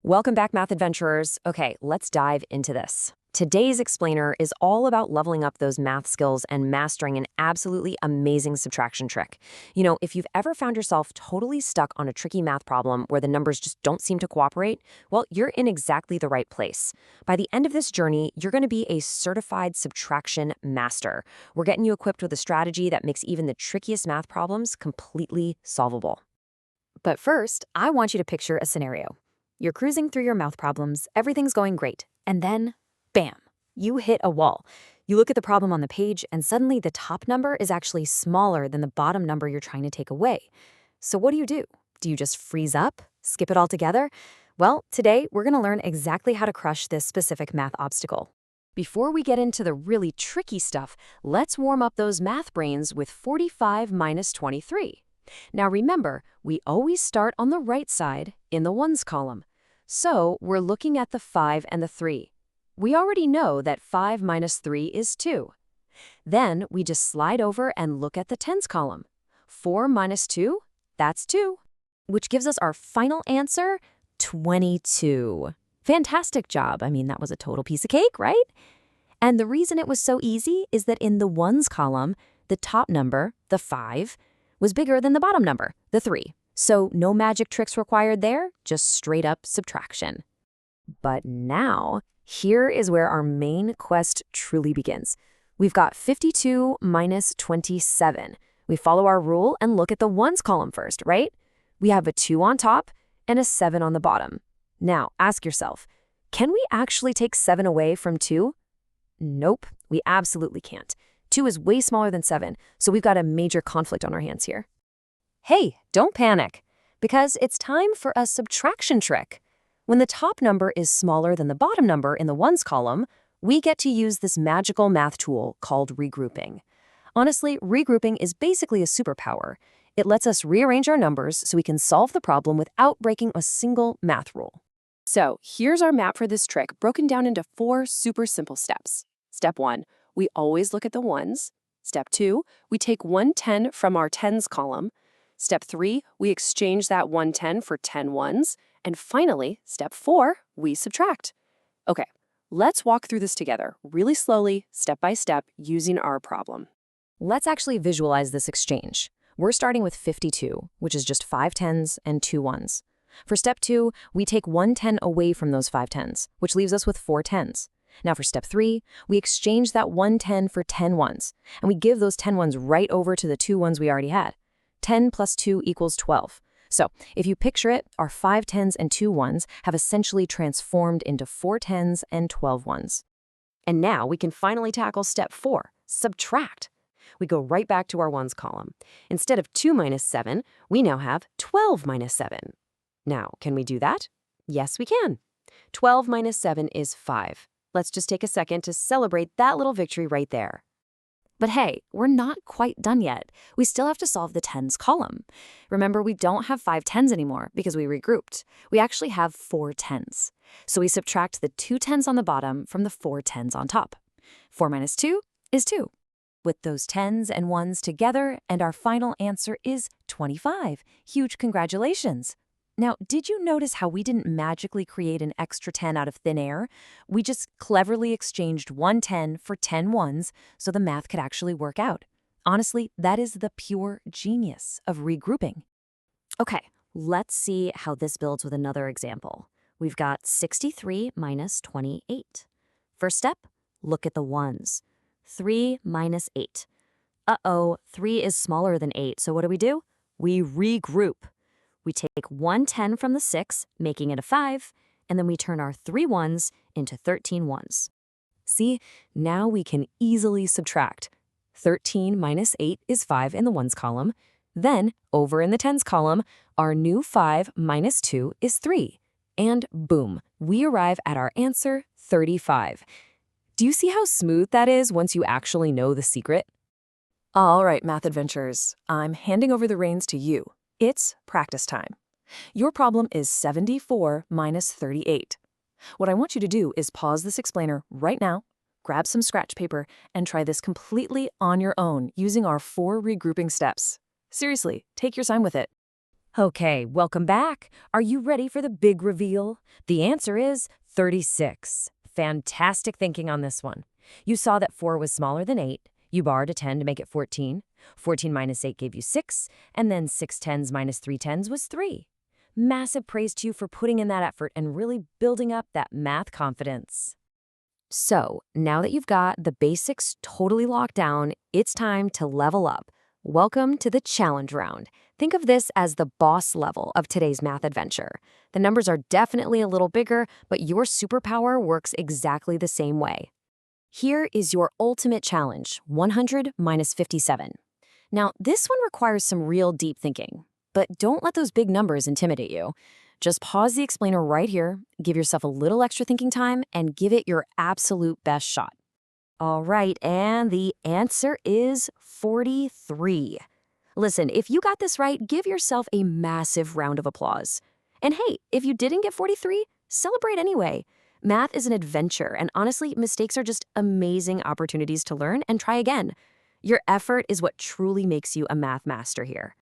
Welcome back, math adventurers. Okay, let's dive into this. Today's explainer is all about leveling up those math skills and mastering an absolutely amazing subtraction trick. You know, if you've ever found yourself totally stuck on a tricky math problem where the numbers just don't seem to cooperate, well, you're in exactly the right place. By the end of this journey, you're going to be a certified subtraction master. We're getting you equipped with a strategy that makes even the trickiest math problems completely solvable. But first, I want you to picture a scenario. You're cruising through your math problems, everything's going great, and then, bam, you hit a wall. You look at the problem on the page, and suddenly the top number is actually smaller than the bottom number you're trying to take away. So what do? Do you just freeze up? Skip it altogether? Well, today we're going to learn exactly how to crush this specific math obstacle. Before we get into the really tricky stuff, let's warm up those math brains with 45 minus 23. Now remember, we always start on the right side in the ones column. So we're looking at the 5 and the 3. We already know that 5 minus 3 is 2. Then we just slide over and look at the tens column. 4 minus 2, that's 2, which gives us our final answer, 22. Fantastic job. I mean, that was a total piece of cake, right? And the reason it was so easy is that in the ones column, the top number, the 5, was bigger than the bottom number, the 3. So no magic tricks required there, just straight up subtraction. But now, here is where our main quest truly begins. We've got 52 minus 27. We follow our rule and look at the ones column first, right? We have a 2 on top and a 7 on the bottom. Now, ask yourself, can we actually take 7 away from 2? Nope, we absolutely can't. 2 is way smaller than 7, so we've got a major conflict on our hands here. Hey, don't panic, because it's time for a subtraction trick. When the top number is smaller than the bottom number in the ones column, we get to use this magical math tool called regrouping. Honestly, regrouping is basically a superpower. It lets us rearrange our numbers so we can solve the problem without breaking a single math rule. So here's our map for this trick, broken down into 4 super simple steps. Step 1, we always look at the ones. Step 2, we take 110 from our tens column. Step 3, we exchange that 110 for 10 ones. And finally, step 4, we subtract. Okay, let's walk through this together, really slowly, step by step, using our problem. Let's actually visualize this exchange. We're starting with 52, which is just 5 tens and 2 ones. For step 2, we take 110 away from those 5 tens, which leaves us with 4 tens. Now for step 3, we exchange that 110 for 10 ones, and we give those 10 ones right over to the 2 ones we already had. 10 plus 2 equals 12. So if you picture it, our 5 tens and 2 ones have essentially transformed into 4 tens and 12 ones. And now we can finally tackle step 4, subtract. We go right back to our ones column. Instead of 2 minus 7, we now have 12 minus 7. Now, can we do that? Yes, we can. 12 minus 7 is 5. Let's just take a second to celebrate that little victory right there. But hey, we're not quite done yet. We still have to solve the tens column. Remember, we don't have 5 tens anymore because we regrouped. We actually have 4 tens. So we subtract the 2 tens on the bottom from the 4 tens on top. 4 minus 2 is 2. With those tens and ones together, and our final answer is 25. Huge congratulations. Now, did you notice how we didn't magically create an extra 10 out of thin air? We just cleverly exchanged 110 for 10 ones so the math could actually work out. Honestly, that is the pure genius of regrouping. Okay, let's see how this builds with another example. We've got 63 minus 28. First step, look at the ones. 3 minus 8. Uh-oh, 3 is smaller than 8, so what do? We regroup. We take 110 from the 6, making it a 5, and then we turn our 3 ones into 13 ones. See, now we can easily subtract. 13 minus 8 is 5 in the ones column. Then, over in the tens column, our new 5 minus 2 is 3. And boom, we arrive at our answer, 35. Do you see how smooth that is once you actually know the secret? All right, math adventurers, I'm handing over the reins to you. It's practice time. Your problem is 74 minus 38. What I want you to do is pause this explainer right now, grab some scratch paper, and try this completely on your own using our 4 regrouping steps. Seriously, take your time with it. Okay, welcome back. Are you ready for the big reveal? The answer is 36. Fantastic thinking on this one. You saw that 4 was smaller than 8. You borrowed a 10 to make it 14. 14 minus 8 gave you 6, and then 6 tens minus 3 tens was 3. Massive praise to you for putting in that effort and really building up that math confidence. So, now that you've got the basics totally locked down, it's time to level up. Welcome to the challenge round. Think of this as the boss level of today's math adventure. The numbers are definitely a little bigger, but your superpower works exactly the same way. Here is your ultimate challenge, 100 minus 57. Now, this one requires some real deep thinking, but don't let those big numbers intimidate you. Just pause the explainer right here, give yourself a little extra thinking time, and give it your absolute best shot. All right, and the answer is 43. Listen, if you got this right, give yourself a massive round of applause. And hey, if you didn't get 43, celebrate anyway. Math is an adventure, and honestly, mistakes are just amazing opportunities to learn and try again. Your effort is what truly makes you a math master here.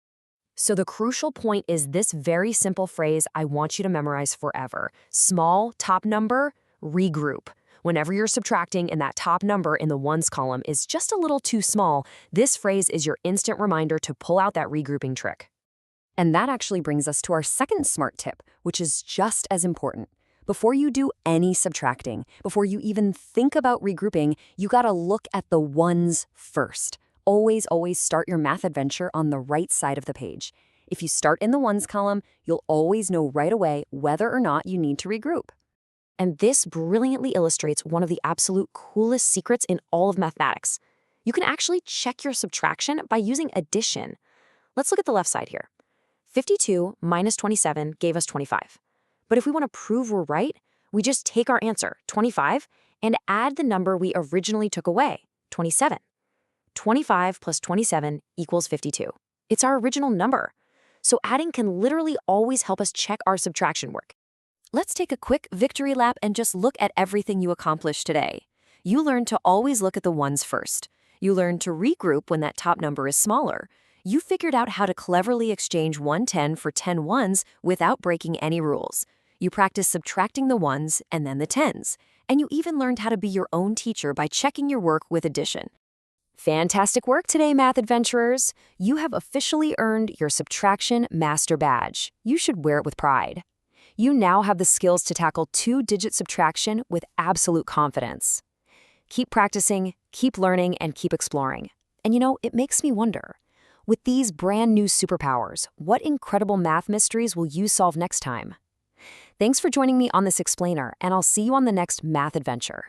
So the crucial point is this very simple phrase I want you to memorize forever. Small, top number, regroup. Whenever you're subtracting and that top number in the ones column is just a little too small, this phrase is your instant reminder to pull out that regrouping trick. And that actually brings us to our second smart tip, which is just as important. Before you do any subtracting, before you even think about regrouping, you gotta look at the ones first. Always start your math adventure on the right side of the page. If you start in the ones column, you'll always know right away whether or not you need to regroup. And this brilliantly illustrates one of the absolute coolest secrets in all of mathematics. You can actually check your subtraction by using addition. Let's look at the left side here. 52 minus 27 gave us 25. But if we want to prove we're right, we just take our answer, 25, and add the number we originally took away, 27. 25 plus 27 equals 52. It's our original number. So adding can literally always help us check our subtraction work. Let's take a quick victory lap and just look at everything you accomplished today. You learned to always look at the ones first. You learned to regroup when that top number is smaller. You figured out how to cleverly exchange 110 for 10 ones without breaking any rules. You practiced subtracting the ones and then the tens. And you even learned how to be your own teacher by checking your work with addition. Fantastic work today, math adventurers. You have officially earned your Subtraction Master Badge. You should wear it with pride. You now have the skills to tackle two-digit subtraction with absolute confidence. Keep practicing, keep learning, and keep exploring. And you know, it makes me wonder, with these brand new superpowers, what incredible math mysteries will you solve next time? Thanks for joining me on this explainer, and I'll see you on the next math adventure.